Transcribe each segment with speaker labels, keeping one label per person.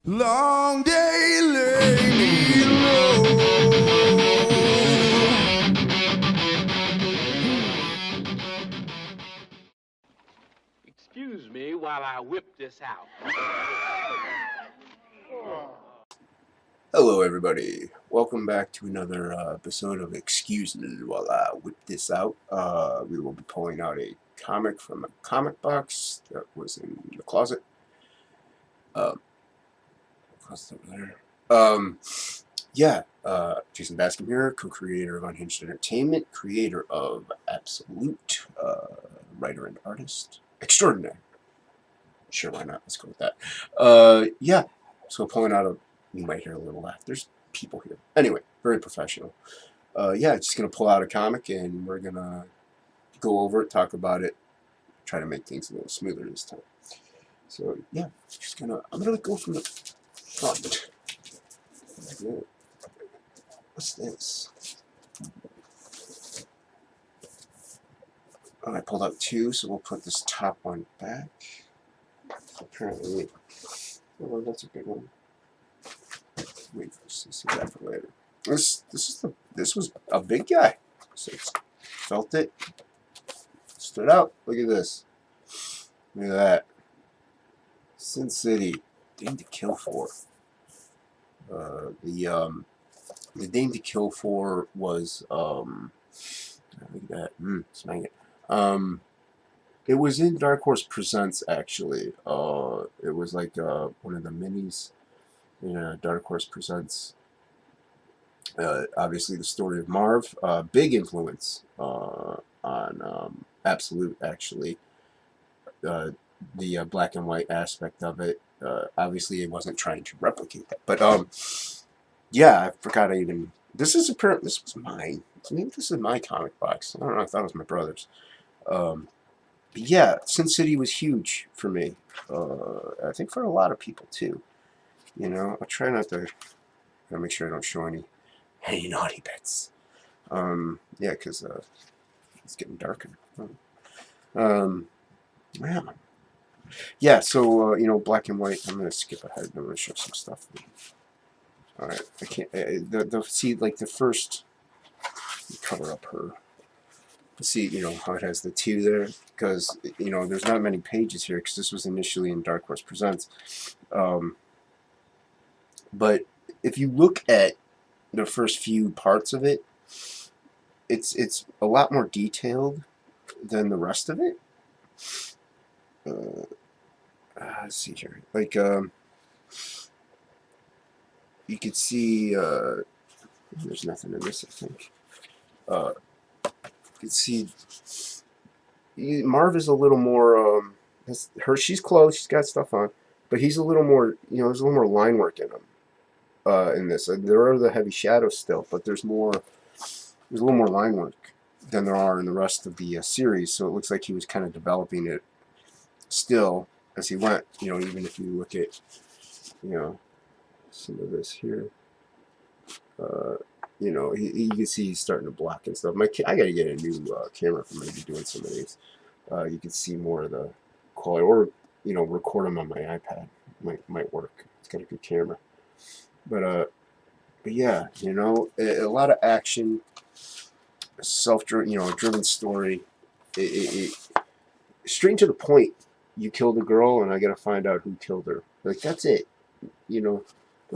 Speaker 1: Long day lay me low.
Speaker 2: Excuse me while I whip this out.
Speaker 3: Hello, everybody. Welcome back to another episode of Excuse Me While I Whip This Out. We will be pulling out a comic from a comic box that was in the closet. Closet over there. Jason Bascom here, co-creator of Unhinged Entertainment, creator of Absolute, writer and artist extraordinaire. Sure, why not? Let's go with that. So pulling out you might hear a little laugh. There's people here. Anyway, very professional. Just gonna pull out a comic and we're gonna go over it, talk about it, try to make things a little smoother this time. So yeah, I'm gonna go from the front. What's this? Oh, I pulled out two, so we'll put this top one back. Apparently, oh, that's a good one. Wait for us to see that for later. This was a big guy. So felt it. Stood out. Look at this. Look at that. Sin City. Dame to Kill For. The Dame to Kill For was look at that. Smack it. It was in Dark Horse Presents actually. It was like one of the minis in Dark Horse Presents. Obviously, the story of Marv, big influence on Absolute, actually. The black and white aspect of it. Obviously, it wasn't trying to replicate that. But, I forgot I even... This was mine. Maybe this is my comic box. I don't know, I thought it was my brother's. Sin City was huge for me. I think for a lot of people, too. You know, I try not to... Gotta make sure I don't show any naughty bits. Because it's getting darker. So black and white. I'm gonna skip ahead. I'm gonna show some stuff. All right, I can't. See, like the first. Cover up her. See, how it has the two there, because there's not many pages here, because this was initially in Dark Horse Presents. But if you look at the first few parts of it, it's a lot more detailed than the rest of it. Let's see here. Like, you could see, there's nothing in this, I think. You could see, Marv is a little more, she's clothed, she's got stuff on, but he's a little more, there's a little more line work in him, in this. There are the heavy shadows still, but there's a little more line work than there are in the rest of the series, so it looks like he was kind of developing it still as he went, even if you look at, some of this here, you can see he's starting to block and stuff. I gotta get a new camera for maybe doing some of these. You can see more of the quality, or record them on my iPad. Might work. It's got a good camera. But yeah, a lot of action, driven story. It straight to the point. You killed a girl, and I gotta find out who killed her. Like, that's it. Look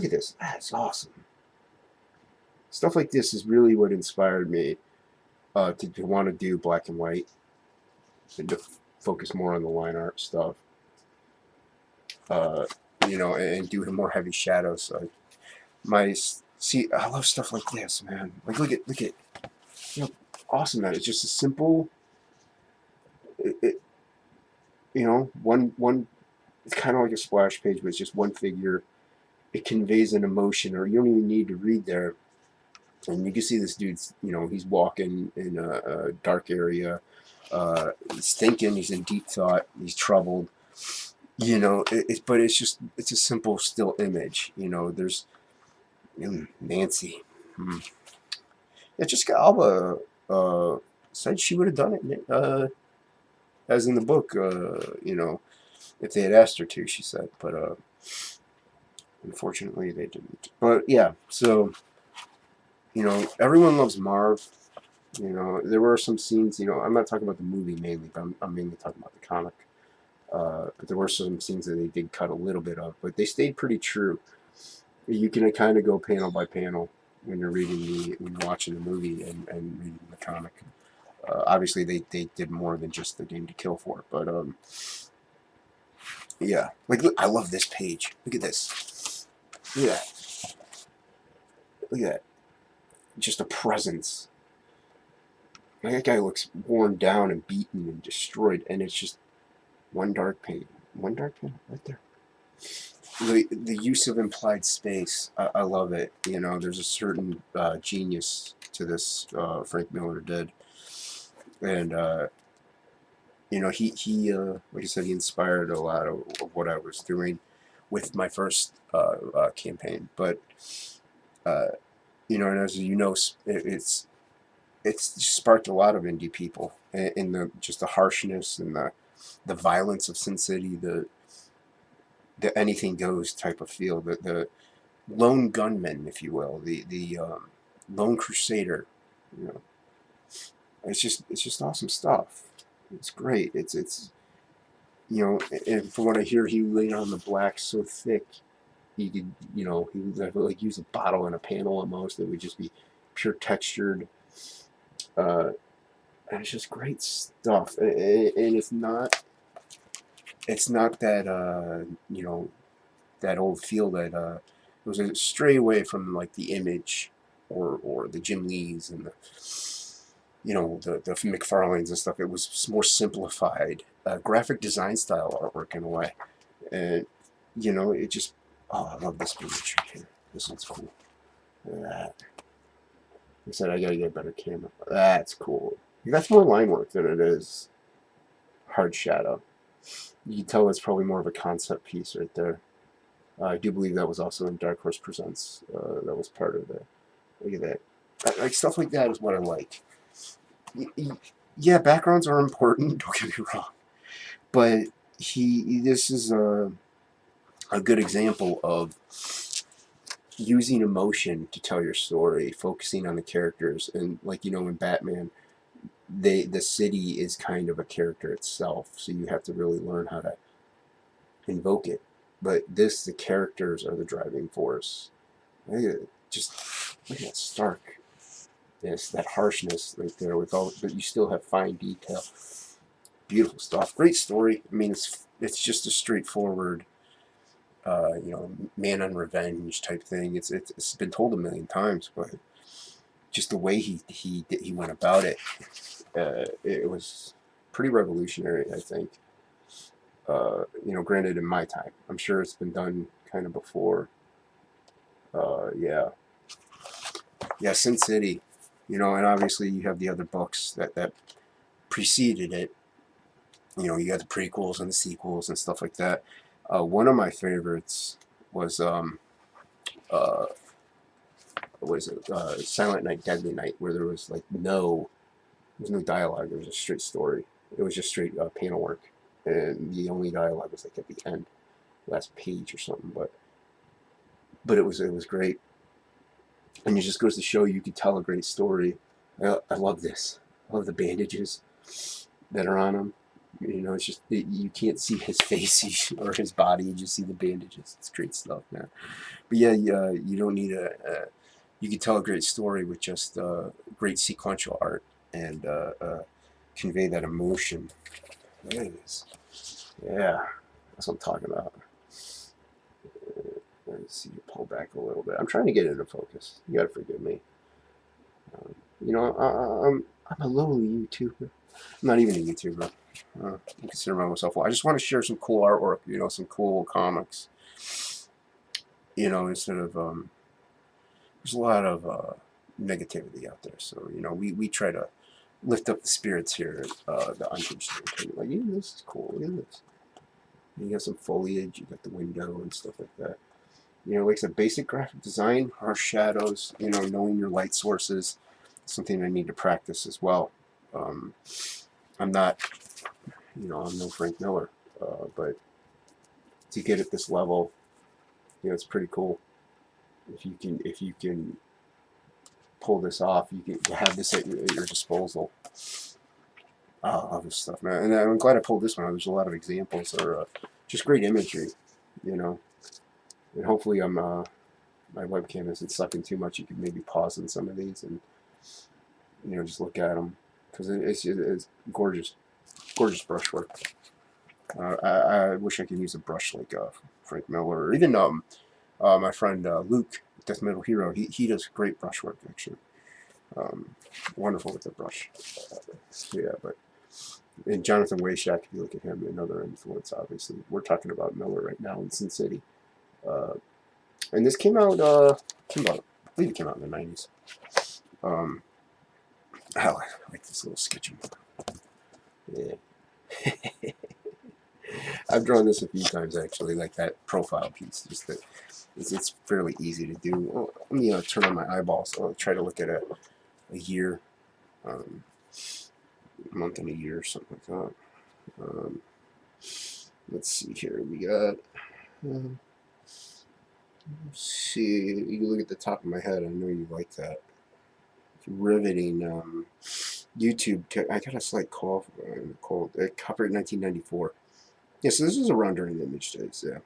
Speaker 3: at this. That's awesome. Stuff like this is really what inspired me to want to do black and white and to focus more on the line art stuff. And do more heavy shadows. So I love stuff like this, man. Like, look at, awesome that it's just a simple. One. It's kind of like a splash page, but it's just one figure. It conveys an emotion, or you don't even need to read there. And you can see this dude's, he's walking in a dark area. He's thinking, he's in deep thought, he's troubled. But it's a simple still image. There's Nancy. Yeah, Jessica Alba said she would have done it, as in the book, if they had asked her to, she said. But Unfortunately, they didn't. But yeah, so everyone loves Marv. There were some scenes. I'm not talking about the movie mainly, but I'm mainly talking about the comic. But there were some scenes that they did cut a little bit of, but they stayed pretty true. You can kind of go panel by panel when you're watching the movie and reading the comic. Obviously, they did more than just the Game to Kill for, but yeah. Like, look, I love this page. Look at this. Look at that. Look at that. Just a presence. Like, that guy looks worn down and beaten and destroyed, and it's just one dark pane. One dark pane right there. The use of implied space, I love it. There's a certain genius to this. Frank Miller did, and he like I said, he inspired a lot of what I was doing with my first campaign. But and as it's sparked a lot of indie people in the harshness and the violence of Sin City, the anything goes type of feel, the lone gunman, if you will, the lone crusader. It's just awesome stuff. It's great. It's and from what I hear, he laid on the black so thick he could he would like use a bottle in a panel almost. It would just be pure textured. And it's just great stuff. And it's not that that old feel that it was a stray away from like the Image or the Jim Lees and the McFarlanes and stuff. It was more simplified, graphic design style artwork in a way, and it just I love this picture here. This one's cool. Look at that. I said I gotta get a better camera. That's cool. That's more line work than it is hard shadow. You can tell it's probably more of a concept piece right there. I do believe that was also in Dark Horse Presents. That was part of the. Look at that. Like stuff like that is what I like. Yeah, backgrounds are important. Don't get me wrong, but this is a good example of using emotion to tell your story, focusing on the characters, and like in Batman, the city is kind of a character itself, so you have to really learn how to invoke it. But the characters are the driving force. Look at that starkness, that harshness right there with all, but you still have fine detail. Beautiful stuff. Great story. I mean, it's just a straightforward, man on revenge type thing. It's been told a million times, but just the way he went about it, it was pretty revolutionary, I think. Granted, in my time, I'm sure it's been done kind of before. Yeah, Sin City, and obviously you have the other books that preceded it. You got the prequels and the sequels and stuff like that. One of my favorites was Silent Night, Deadly Night, where there was no dialogue. There was a straight story. It was just straight panel work, and the only dialogue was like at the end, last page or something. But it was great, and it just goes to show you can tell a great story. I love this. I love the bandages that are on him. It's just you can't see his face or his body. You just see the bandages. It's great stuff, man. But yeah, you don't need you can tell a great story with just great sequential art and convey that emotion. There it is. Yeah, that's what I'm talking about. Let's see you pull back a little bit. I'm trying to get into focus. You gotta forgive me. I'm a lowly YouTuber. I'm not even a YouTuber. I consider myself. Well, I just want to share some cool artwork. Some cool comics. Instead of there's a lot of negativity out there. So we try to lift up the spirits here at the Unhinged Entertainment. Like, yeah, this is cool. Look at this. You got some foliage. You got the window and stuff like that. Like I said, basic graphic design, harsh shadows. Knowing your light sources, something I need to practice as well. I'm not, I'm no Frank Miller, but to get at this level, You know, it's pretty cool. If you can pull this off, you can have this at your disposal. I love this stuff, man. And I'm glad I pulled this one out. There's a lot of examples or just great imagery, you know. And hopefully my webcam isn't sucking too much. You could maybe pause on some of these and, you know, just look at them. Because it's gorgeous. Gorgeous brushwork. I wish I could use a brush like Frank Miller, or even my friend Luke, Death Metal Hero. He does great brushwork, actually. Wonderful with the brush. Yeah, but and Jonathan Wayshack, if you look at him, another influence, obviously. We're talking about Miller right now in Sin City. And this came out, I believe it came out in the 90s. I like this little sketching. Yeah. I've drawn this a few times, actually, like that profile piece. Just that it's fairly easy to do. Let me turn on my eyeballs. I'll try to look at a year, month and a year, or something like that. Let's see here. We got. Let's see. You look at the top of my head. I know you like that. Riveting. YouTube. I got a slight cough. Copyright 1994. Yeah, so this is around during the Image days. Yeah.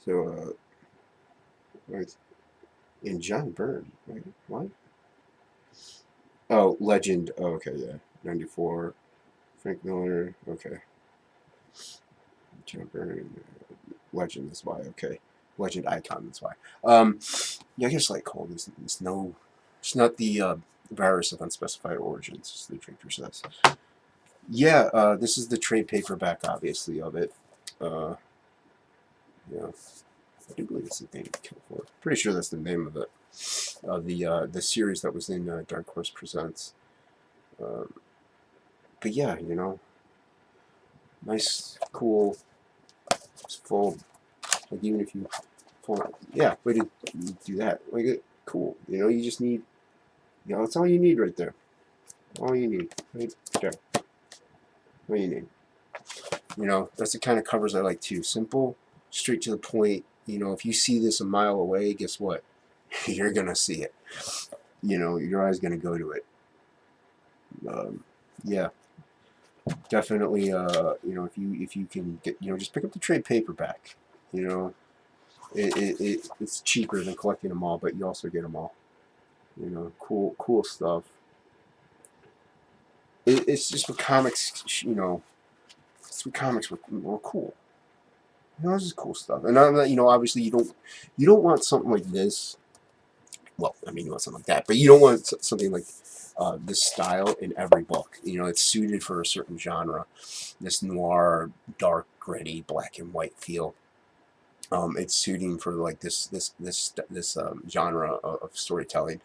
Speaker 3: So, right. And John Byrne. Wait, what? Oh, Legend. Oh, okay, yeah. 94. Frank Miller. Okay. John Byrne. Legend. That's why. Okay. Legend icon. That's why. Yeah, I guess like cold. There's no. It's not the virus of unspecified origins, as the drinker says. Yeah, this is the trade paperback, obviously, of it. Yeah, I do believe it's the name of Kill For. Pretty sure that's the name of it. The series that was in Dark Horse Presents. But yeah, you know, nice, cool, full. Like even if you, yeah, way to do that. Like cool. You know, you just need. You know, that's all you need right there. All you need, right there. What you need. You know, that's the kind of covers I like too. Simple, straight to the point. You know, if you see this a mile away, guess what? You're gonna see it. You know, your eye's gonna go to it. Yeah, definitely. You know, if you can get, you know, just pick up the trade paperback. You know, it's cheaper than collecting them all, but you also get them all. You know, cool stuff. It's just what comics, you know, it's what comics were cool. You know, this is cool stuff. And you know, obviously you don't want something like this. Well, I mean, you want something like that, but you don't want something like this style in every book. You know, it's suited for a certain genre. This noir, dark, gritty, black and white feel. It's suiting for like this genre of storytelling.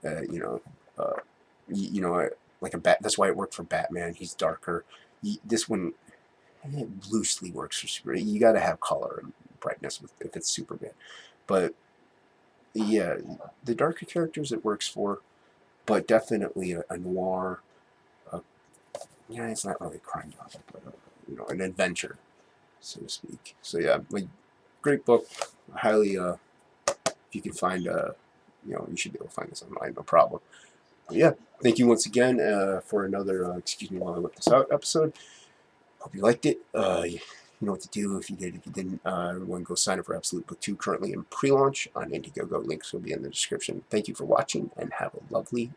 Speaker 3: You know, like that's why it worked for Batman. He's darker. This one loosely works for Superman. You got to have color and brightness if it's Superman. But yeah, the darker characters it works for, but definitely a noir. Yeah, it's not really a crime novel, but you know, an adventure, so to speak. So yeah, like great book. Highly, if you can find, you know, you should be able to find this online, no problem. But yeah, thank you once again for another, excuse me while I whip this out, episode. Hope you liked it. You know what to do if you did. If you didn't, everyone go sign up for Absolute Book 2, currently in pre-launch on Indiegogo. Links will be in the description. Thank you for watching, and have a lovely